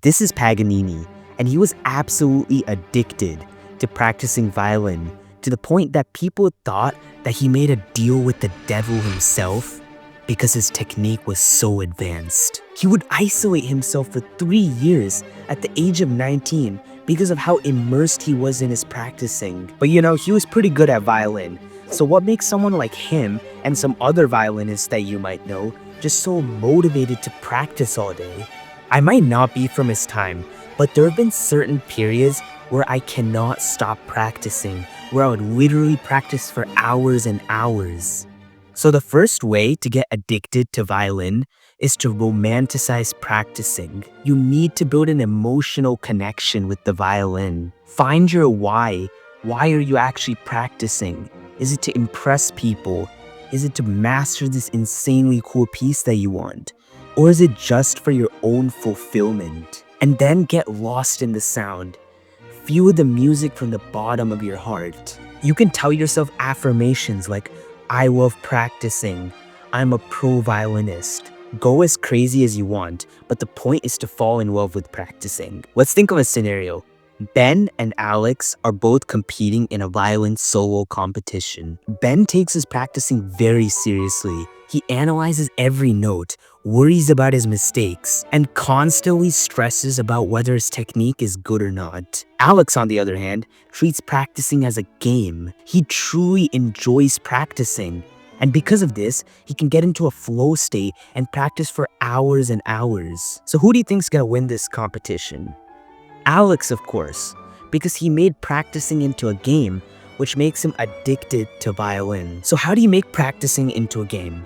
This is Paganini, and he was absolutely addicted to practicing violin to the point that people thought that he made a deal with the devil himself because his technique was so advanced. He would isolate himself for 3 years at the age of 19 because of how immersed he was in his practicing. But you know, he was pretty good at violin. So what makes someone like him and some other violinists that you might know just so motivated to practice all day? I might not be from his time, but there have been certain periods where I cannot stop practicing, where I would literally practice for hours and hours. So the first way to get addicted to violin is to romanticize practicing. You need to build an emotional connection with the violin. Find your why. Why are you actually practicing? Is it to impress people? Is it to master this insanely cool piece that you want? Or is it just for your own fulfillment? And then get lost in the sound. Feel the music from the bottom of your heart. You can tell yourself affirmations like, I love practicing. I'm a pro violinist. Go as crazy as you want, but the point is to fall in love with practicing. Let's think of a scenario. Ben and Alex are both competing in a violin solo competition. Ben takes his practicing very seriously. He analyzes every note, worries about his mistakes, and constantly stresses about whether his technique is good or not. Alex, on the other hand, treats practicing as a game. He truly enjoys practicing. And because of this, he can get into a flow state and practice for hours and hours. So who do you think's gonna win this competition? Alex, of course, because he made practicing into a game, which makes him addicted to violin. So how do you make practicing into a game?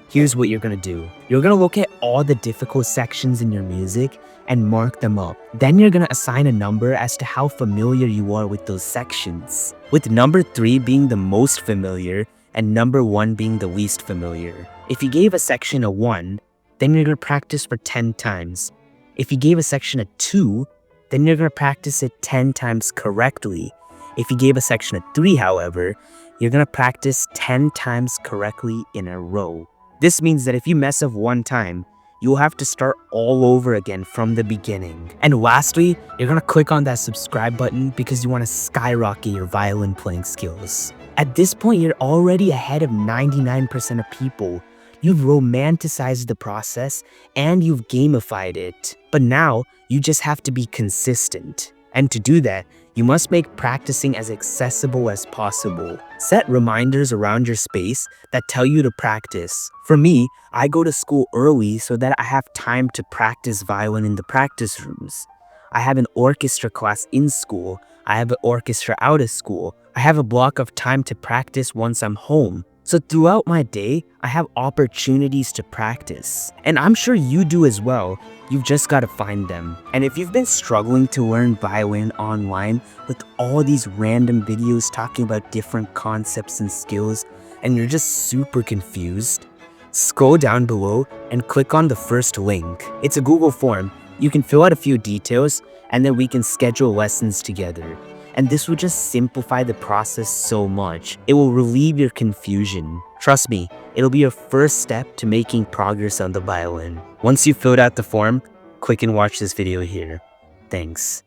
Here's what you're gonna do. You're gonna look at all the difficult sections in your music and mark them up. Then you're gonna assign a number as to how familiar you are with those sections, with number 3 being the most familiar and number 1 being the least familiar. If you gave a section a 1, then you're gonna practice for 10 times. If you gave a section a 2, then you're gonna practice it 10 times correctly. If you gave a section a 3, however, you're gonna practice 10 times correctly in a row. This means that if you mess up one time, you'll have to start all over again from the beginning. And lastly, you're gonna click on that subscribe button because you wanna skyrocket your violin playing skills. At this point, you're already ahead of 99% of people. You've romanticized the process and you've gamified it. But now, you just have to be consistent. And to do that, you must make practicing as accessible as possible. Set reminders around your space that tell you to practice. For me, I go to school early so that I have time to practice violin in the practice rooms. I have an orchestra class in school. I have an orchestra out of school. I have a block of time to practice once I'm home. So throughout my day, I have opportunities to practice. And I'm sure you do as well. You've just got to find them. And if you've been struggling to learn violin online with all these random videos talking about different concepts and skills, and you're just super confused, scroll down below and click on the first link. It's a Google form. You can fill out a few details and then we can schedule lessons together. And this will just simplify the process so much. It will relieve your confusion. Trust me, it'll be your first step to making progress on the violin. Once you've filled out the form, click and watch this video here. Thanks.